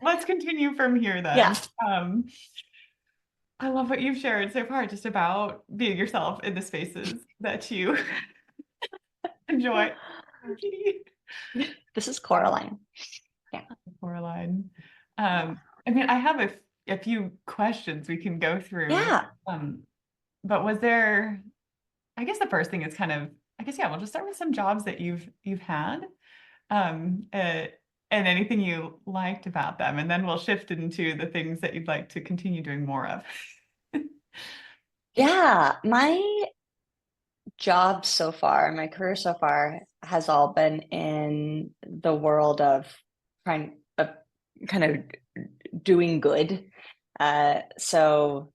let's continue from here Yeah. then. I love what you've shared so far, just about being yourself in the spaces that you enjoy. This is Um, Coraline. Yeah. Coraline. I mean, I have a few questions we can go through. Yeah. But was there, I guess the first thing is kind of, I guess, yeah, we'll just start with some jobs that you've had, and anything you liked about them, and then we'll shift into the things that you'd like to continue doing more of. Yeah. My job so far, my career so far has all been in the world of trying of kind of doing good. So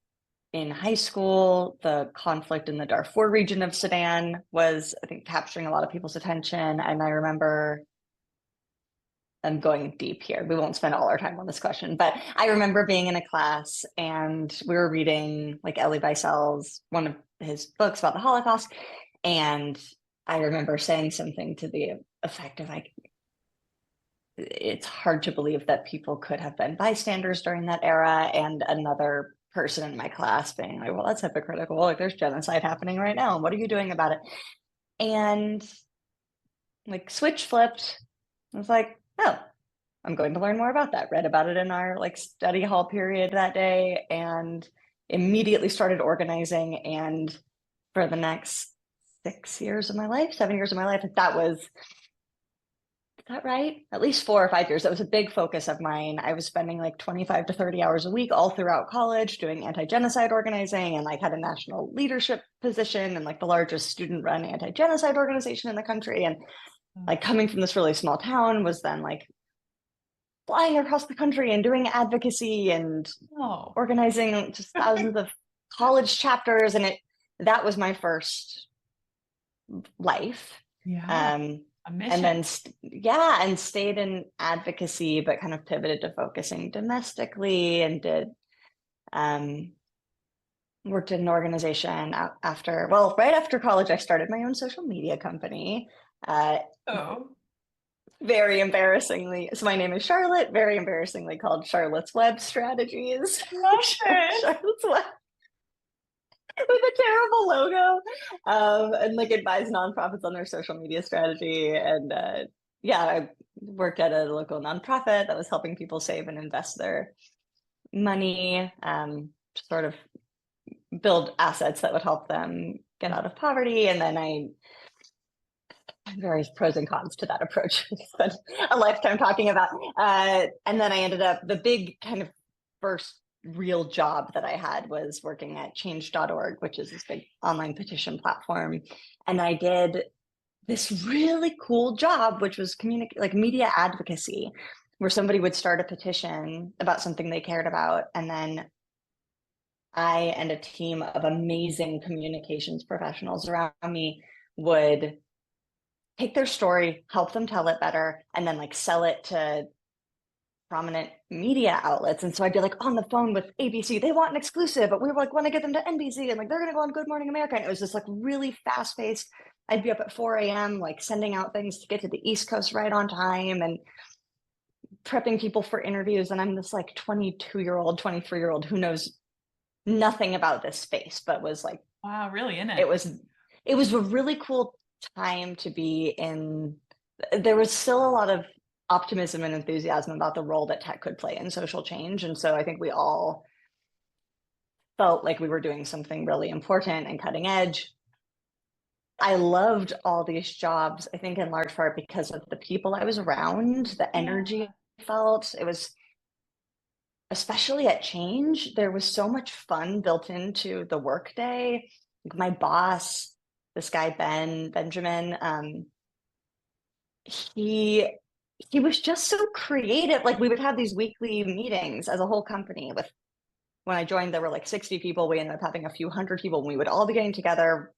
in high school, the conflict in the Darfur region of Sudan was, I think, capturing a lot of people's attention. And I remember, I'm going deep here. We won't spend all our time on this question, but I remember being in a class and we were reading like Elie Wiesel's, one of his books about the Holocaust. And I remember saying something to the effect of like, it's hard to believe that people could have been bystanders during that era. And another person in my class being like, well, that's hypocritical. Like there's genocide happening right now. What are you doing about it? And like switch flipped. I was like, oh, I'm going to learn more about that. Read about it in our like study hall period that day and immediately started organizing. And for the next 6 years of my life, 7 years of my life, that was is that right? At least 4 or 5 years. That was a big focus of mine. I was spending like 25 to 30 hours a week all throughout college doing anti-genocide organizing and like had a national leadership position and like the largest student-run anti-genocide organization in the country. And like coming from this really small town was then like flying across the country and doing advocacy and Oh, organizing just thousands of college chapters. And that was my first life. yeah, Um, a and mission. then, yeah, and stayed in advocacy, but kind of pivoted to focusing domestically and did, um, worked in an organization after, well, right after college, I started my own social media company. Uh, Oh, very embarrassingly, so my name is Charlotte, very embarrassingly called Charlotte's Web Strategies. love it. Charlotte's Web with a terrible logo, and like advise nonprofits on their social media strategy. And yeah, I worked at a local nonprofit that was helping people save and invest their money, to sort of build assets that would help them get out of poverty. And then I various pros and cons to that approach. We spent a lifetime talking about. And then I ended up the big kind of first real job that I had was working at change.org, which is this big online petition platform. And I did this really cool job, which was like media advocacy, where somebody would start a petition about something they cared about. And then I and a team of amazing communications professionals around me would take their story, help them tell it better, and then like sell it to prominent media outlets. And so I'd be like on the phone with ABC, they want an exclusive, but we were like want to get them to NBC and like they're gonna go on Good Morning America. And it was just like really fast paced. I'd be up at 4 a.m. like sending out things to get to the East Coast right on time and prepping people for interviews. And I'm this like 22-year-old, 23-year-old who knows nothing about this space, but was like, Wow, really in it it. was it was a really cool time to be in. There was still a lot of optimism and enthusiasm about the role that tech could play in social change. And so I think we all felt like we were doing something really important and cutting edge. I loved all these jobs, I think in large part because of the people I was around, the Yeah. energy I felt. It was, especially at Change, there was so much fun built into the workday. Like my boss, this guy Benjamin, he he was just so creative. Like we would have these weekly meetings as a whole company with when I joined, there were like 60 people. We ended up having a few hundred people. And we would all be getting together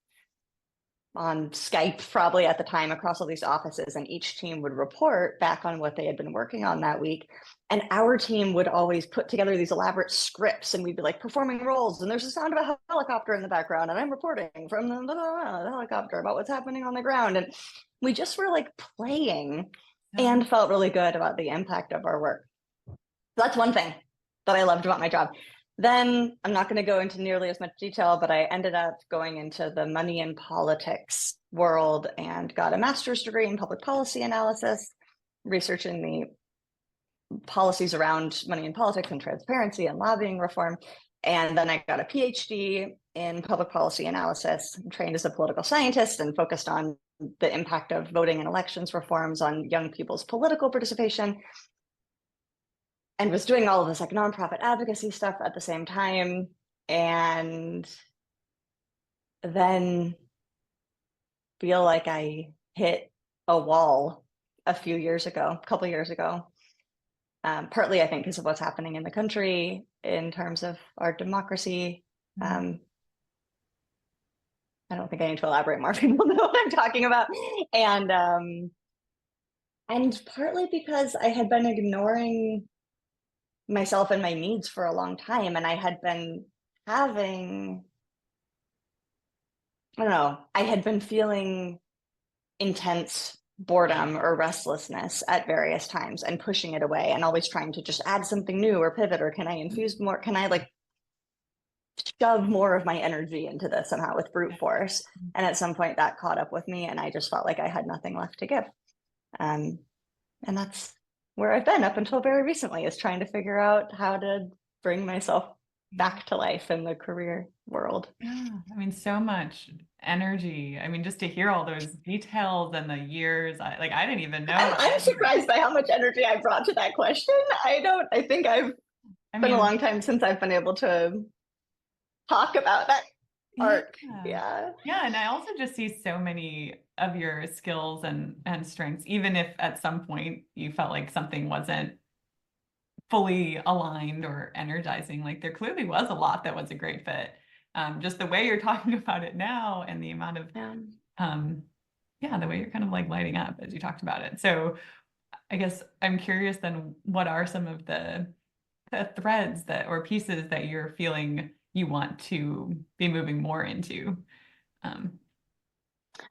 on Skype probably at the time across all these offices, and each team would report back on what they had been working on that week. And our team would always put together these elaborate scripts, and we'd be like performing roles, and there's the sound of a helicopter in the background, and I'm reporting from the helicopter about what's happening on the ground. And we just were like playing So and felt really good about the impact of our work. that's one thing that I loved about my job. Then I'm not going to go into nearly as much detail, but I ended up going into the money and politics world and got a master's degree in public policy analysis, researching the policies around money and politics and transparency and lobbying reform. And then I got a PhD in public policy analysis, trained as a political scientist and focused on the impact of voting and elections reforms on young people's political participation, and was doing all of this like nonprofit advocacy stuff at the same time. And then feel like I hit a wall a couple years ago. Partly, I think, because of what's happening in the country in terms of our democracy. I don't think I need to elaborate more. People know what I'm talking about. And partly because I had been ignoring myself and my needs for a long time. And I had been having, I don't know, I had been feeling intense boredom or restlessness at various times and pushing it away and always trying to just add something new or pivot, or can I infuse more? Can I like shove more of my energy into this somehow with brute force? And at some point that caught up with me and I just felt like I had nothing left to give. And that's where I've been up until very recently, is trying to figure out how to bring myself back to life in the career world. Yeah, I mean, so much energy. I mean, just to hear all those details and the years, I didn't even know. I'm surprised by how much energy I brought to that question. I think I've been a long time since I've been able to talk about that arc. Yeah. Yeah. And I also just see so many of your skills and strengths, even if at some point you felt like something wasn't fully aligned or energizing. Like there clearly was a lot that was a great fit. Just the way you're talking about it now and the amount of, the way you're kind of like lighting up as you talked about it. So I guess I'm curious then, what are some of the threads that or pieces that you're feeling you want to be moving more into?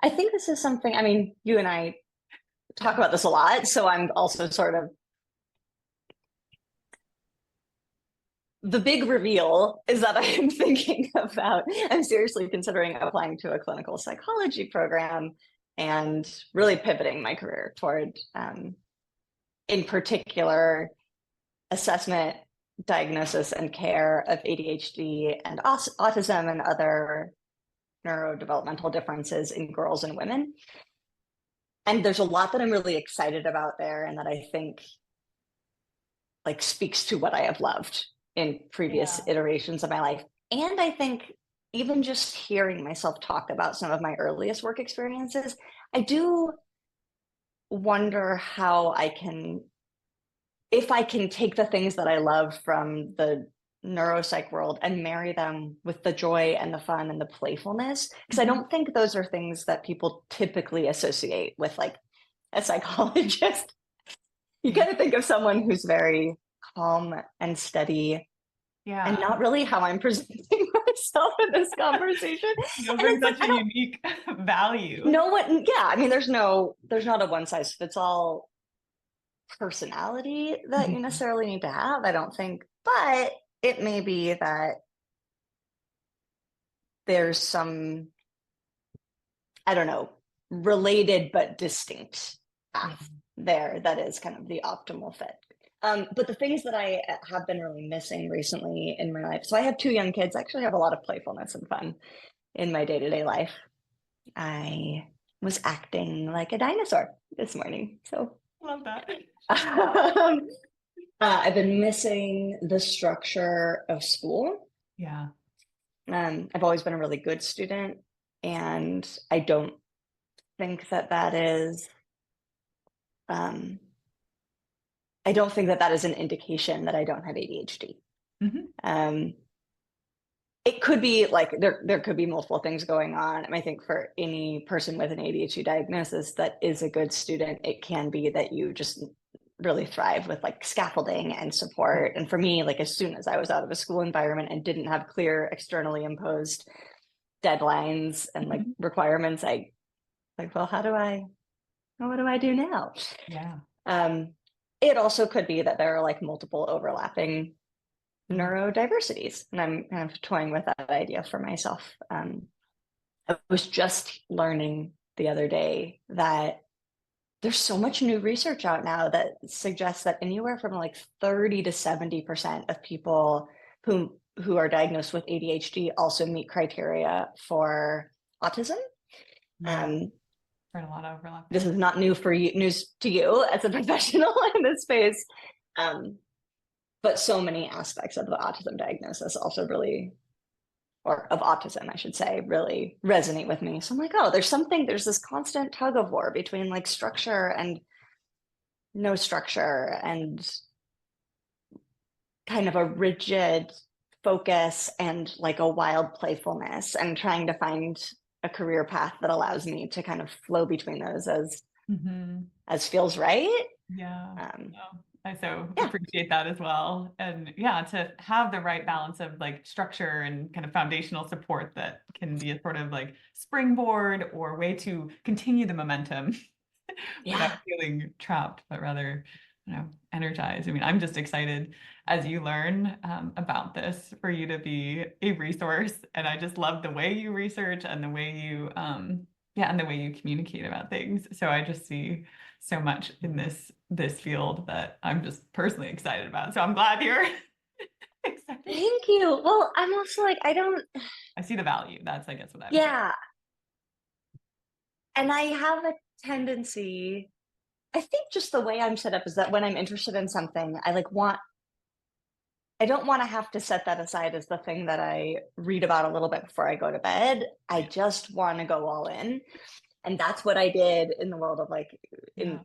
I think this is something, I mean, you and I talk about this a lot, so I'm also sort of, the big reveal is that I am thinking about, I'm seriously considering applying to a clinical psychology program and really pivoting my career toward, in particular, assessment, diagnosis, and care of ADHD and autism and other neurodevelopmental differences in girls and women. And there's a lot that I'm really excited about there, and that I think like speaks to what I have loved in previous iterations of my life. And I think even just hearing myself talk about some of my earliest work experiences, I do wonder how if I can take the things that I love from the neuropsych world and marry them with the joy and the fun and the playfulness. Because I don't think those are things that people typically associate with like a psychologist. You kind of think of someone who's very calm and steady. Yeah. And not really how I'm presenting myself in this conversation. You bring such a unique value. I mean, there's not a one size fits all personality that you necessarily need to have, I don't think. But it may be that there's some, I don't know, related but distinct path there that is kind of the optimal fit. But the things that I have been really missing recently in my life. So I have 2 young kids. I actually have a lot of playfulness and fun in my day-to-day life. I was acting like a dinosaur this morning. So love that. I've been missing the structure of school. Yeah. I've always been a really good student, and I don't think that is I don't think that is an indication that I don't have ADHD. It could be like there could be multiple things going on. And I think for any person with an ADHD diagnosis that is a good student, it can be that you just really thrive with like scaffolding and support. And for me, like as soon as I was out of a school environment and didn't have clear externally imposed deadlines and like requirements, I like, well, what do I do now? Yeah. it also could be that there are like multiple overlapping Mhm. neurodiversities, and I'm kind of toying with that idea for myself. I was just learning the other day that there's so much new research out now that suggests that anywhere from like 30 to 70% of people who are diagnosed with ADHD also meet criteria for autism. Yeah, Um, heard a lot of overlap this there. is not news to you as a professional in this space. Um, but so many aspects of the autism diagnosis also really, or of autism, I should say, really resonate with me. So I'm like, oh, there's this constant tug of war between like structure and no structure and kind of a rigid focus and like a wild playfulness, and trying to find a career path that allows me to kind of flow between those Hmm. as feels right. Yeah. Um, Oh, I so yeah, appreciate that as well. And yeah, to have the right balance of like structure and kind of foundational support that can be a sort of like springboard or way to continue the momentum without yeah. feeling trapped, but rather, energized. I mean, I'm just excited as you learn about this for you to be a resource. And I just love the way you research and the way you, yeah, and the way you communicate about things. So I just see so much in this field that I'm just personally excited about. So I'm glad you're excited. Thank you. Well, I'm also like, I don't, I see the value. That's, I guess, what I'm saying. yeah. And I have a tendency, I think just the way I'm set up is that when I'm interested in something, I don't want to have to set that aside as the thing that I read about a little bit before I go to bed. I Right. just want to go all in. And that's what I did in the world of like Yeah.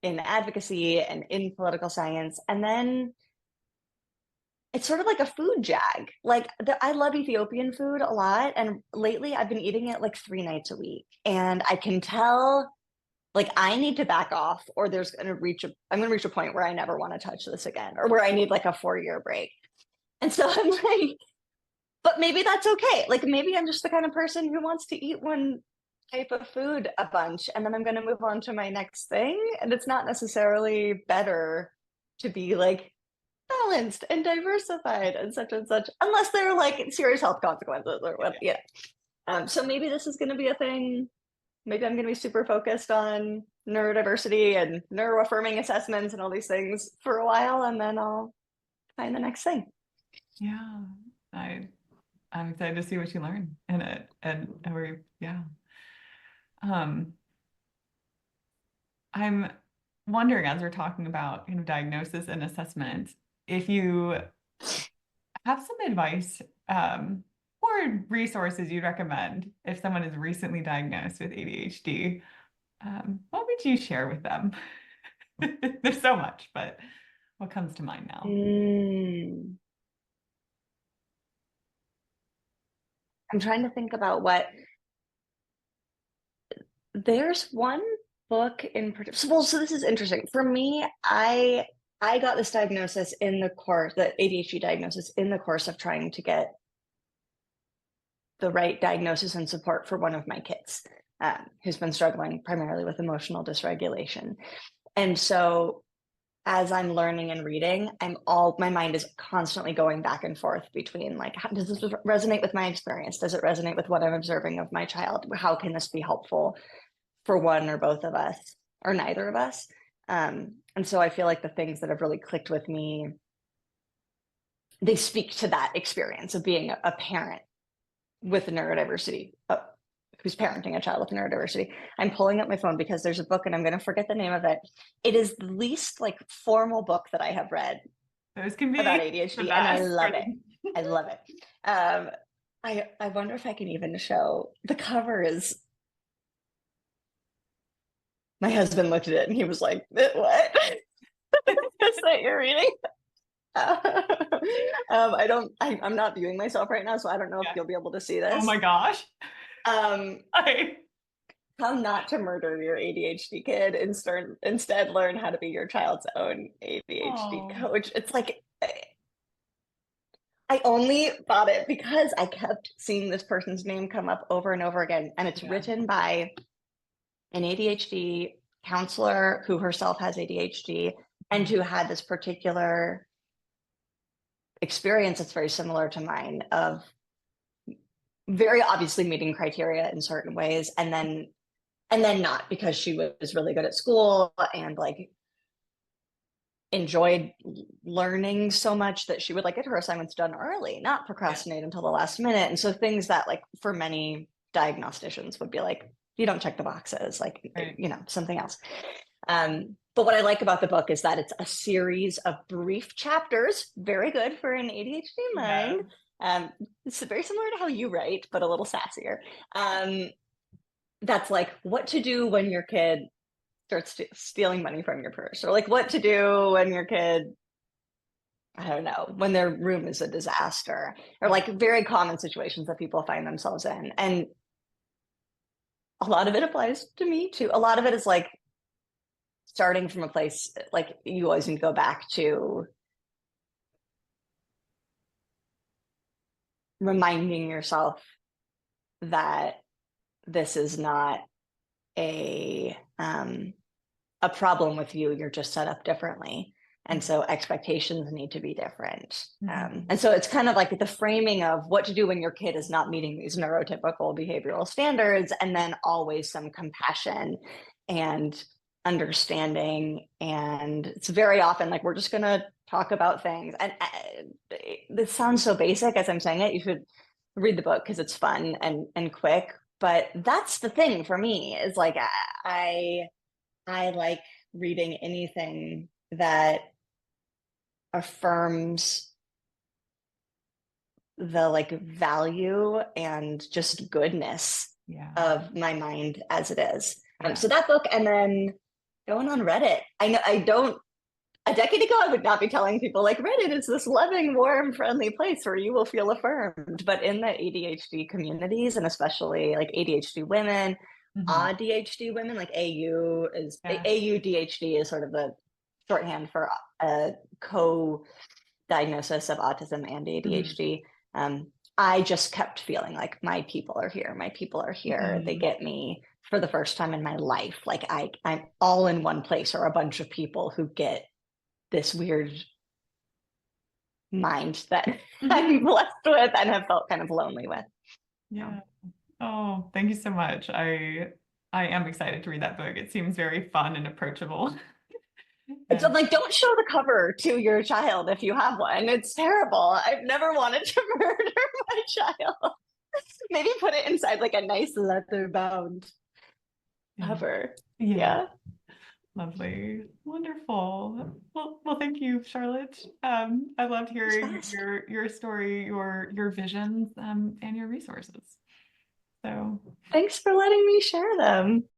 in advocacy and in political science. And then it's sort of like a food jag. I love Ethiopian food a lot, and lately I've been eating it like 3 nights a week. And I can tell like I need to back off, or I'm gonna reach a point where I never want to touch this again, or where I need like a 4 year break. And so I'm like, but maybe that's okay. Like maybe I'm just the kind of person who wants to eat one type of food a bunch, and then I'm going to move on to my next thing. And it's not necessarily better to be like balanced and diversified and such, unless there are like serious health consequences or what. Yeah. So maybe this is going to be a thing. Maybe I'm going to be super focused on neurodiversity and neuroaffirming assessments and all these things for a while, and then I'll find the next thing. Yeah. I I'm excited to see what you learn in it. And we're, yeah. Um, I'm wondering as we're talking about diagnosis and assessment, if you have some advice or resources you'd recommend if someone is recently diagnosed with ADHD, what would you share with them? There's so much, but what comes to mind now? Mm. I'm trying to think about what there's one book in particular. Well, so this is interesting. For me, I got this diagnosis in the course, the ADHD diagnosis in the course of trying to get the right diagnosis and support for one of my kids, who's been struggling primarily with emotional dysregulation. And so as I'm learning and reading, my mind is constantly going back and forth between like, does this resonate with my experience? Does it resonate with what I'm observing of my child? How can this be helpful for one or both of us or neither of us? And so I feel like the things that have really clicked with me, they speak to that experience of being a parent with neurodiversity, who's parenting a child with neurodiversity. I'm pulling up my phone because there's a book and I'm going to forget the name of it. It is the least like formal book that I have read Those can about be the ADHD, and I best. love it. I love it. I wonder if I can even show the cover is. My husband looked at it and he was like, "What is that you're reading?" I don't. I'm not viewing myself right now, so I don't know if Yeah. you'll be able to see Oh this. my gosh. Um, I, how not to murder your ADHD kid, instead learn how to be your child's own ADHD oh, coach. It's like I only bought it because I kept seeing this person's name come up over and over again, and it's yeah. written by an ADHD counselor who herself has ADHD, and who had this particular experience that's very similar to mine of very obviously meeting criteria in certain ways and then not, because she was really good at school and like enjoyed learning so much that she would like get her assignments done early, not procrastinate until the last minute. And so things that like for many diagnosticians would be like, you don't check the boxes, like, Right. you know, something else. But what I like about the book is that it's a series of brief chapters, very good for an ADHD Yeah. mind. It's very similar to how you write, but a little sassier. That's like what to do when your kid starts stealing money from your purse, or like what to do when your kid, I don't know, when their room is a disaster, or like very common situations that people find themselves in. And a lot of it applies to me too. A lot of it is like starting from a place, like you always need to go back to reminding yourself that this is not a a problem with you. You're just set up differently. And so expectations need to be different. And so it's kind of like the framing of what to do when your kid is not meeting these neurotypical behavioral standards, and then always some compassion and understanding. And it's very often like, we're just going to talk about things. And this sounds so basic as I'm saying it. You should read the book because it's fun and quick. But that's the thing for me is like, I like reading anything that affirms the like value and just goodness of my mind as it is. So that book, and then going on Reddit. I know I don't. A decade ago, I would not be telling people like Reddit is this loving, warm, friendly place where you will feel affirmed. But in the ADHD communities, and especially like ADHD women, ADHD women, like AUDHD is sort of the shorthand for a co-diagnosis of autism and ADHD. I just kept feeling like my people are here. My people are here. They get me for the first time in my life. Like I'm all in one place, or a bunch of people who get this weird mind that I'm blessed with and have felt kind of lonely with. Yeah. Oh, thank you so much. I am excited to read that book. It seems very fun and approachable. It's like, don't show the cover to your child if you have one. It's terrible. I've never wanted to murder my child. Maybe put it inside like a nice leather bound cover. Yeah. Lovely. Wonderful. Well, thank you, Charlotte. I loved hearing your story, your visions, and your resources. So thanks for letting me share them.